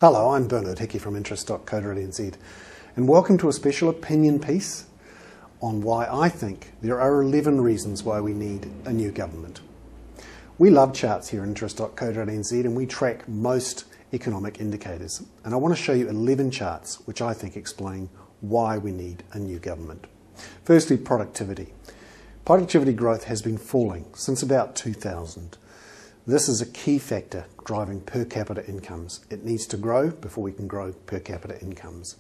Hello, I'm Bernard Hickey from interest.co.nz and welcome to a special opinion piece on why I think there are 11 reasons why we need a new government. We love charts here at interest.co.nz and we track most economic indicators, and I want to show you 11 charts which I think explain why we need a new government. Firstly, productivity. Productivity growth has been falling since about 2000. This is a key factor driving per capita incomes. It needs to grow before we can grow per capita incomes.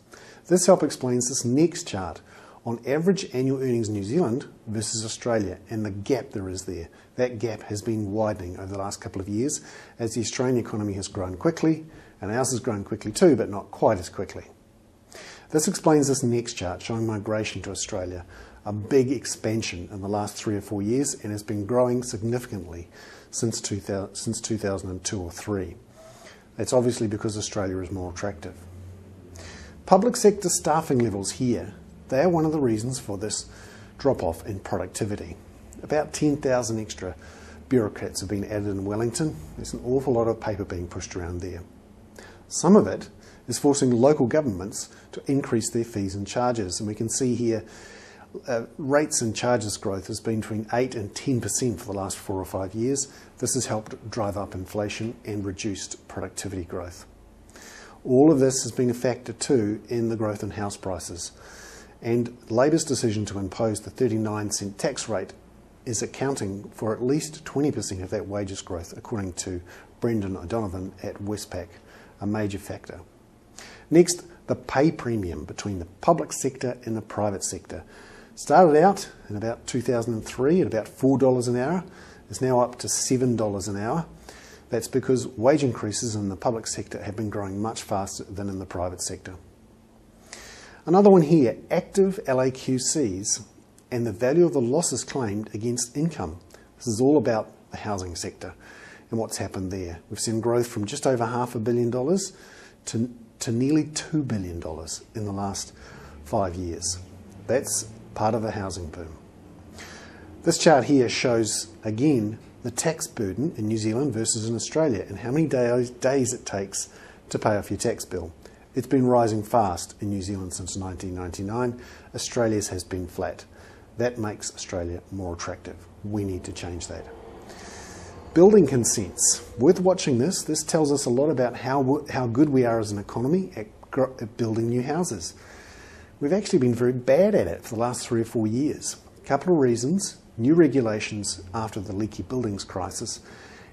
This help explains this next chart on average annual earnings in New Zealand versus Australia and the gap there is there. That gap has been widening over the last couple of years as the Australian economy has grown quickly, and ours has grown quickly too, but not quite as quickly. This explains this next chart showing migration to Australia, a big expansion in the last 3 or 4 years, and has been growing significantly since 2002 or 3. It's obviously because Australia is more attractive. Public sector staffing levels here, they are one of the reasons for this drop-off in productivity. About 10,000 extra bureaucrats have been added in Wellington. There's an awful lot of paper being pushed around there. Some of it is forcing local governments to increase their fees and charges, and we can see here rates and charges growth has been between 8 and 10% for the last 4 or 5 years. This has helped drive up inflation and reduced productivity growth. All of this has been a factor too in the growth in house prices. And Labor's decision to impose the 39-cent tax rate is accounting for at least 20% of that wages growth, according to Brendan O'Donovan at Westpac, a major factor. Next, the pay premium between the public sector and the private sector. Started out in about 2003 at about $4 an hour. It's now up to $7 an hour. That's because wage increases in the public sector have been growing much faster than in the private sector. Another one here, active LAQCs and the value of the losses claimed against income. This is all about the housing sector and what's happened there. We've seen growth from just over $500 million to nearly $2 billion in the last 5 years. That's part of the housing boom. This chart here shows, again, the tax burden in New Zealand versus in Australia and how many days it takes to pay off your tax bill. It's been rising fast in New Zealand since 1999. Australia's has been flat. That makes Australia more attractive. We need to change that. Building consents. Worth watching this. This tells us a lot about how good we are as an economy at building new houses. We've actually been very bad at it for the last 3 or 4 years. A couple of reasons. New regulations after the leaky buildings crisis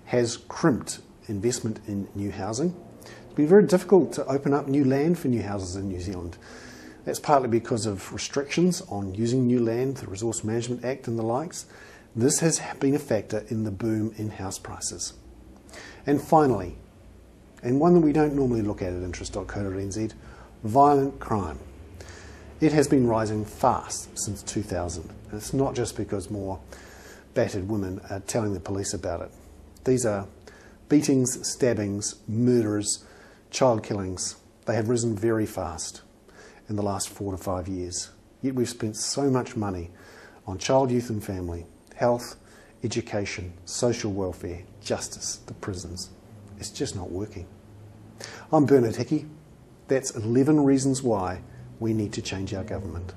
has crimped investment in new housing. It's been very difficult to open up new land for new houses in New Zealand. That's partly because of restrictions on using new land, the Resource Management Act and the likes. This has been a factor in the boom in house prices. And finally, and one that we don't normally look at interest.co.nz, violent crime. It has been rising fast since 2000. And it's not just because more battered women are telling the police about it. These are beatings, stabbings, murders, child killings. They have risen very fast in the last 4 to 5 years. Yet we've spent so much money on child, youth and family, health, education, social welfare, justice, the prisons. It's just not working. I'm Bernard Hickey. That's 11 reasons why we need to change our government.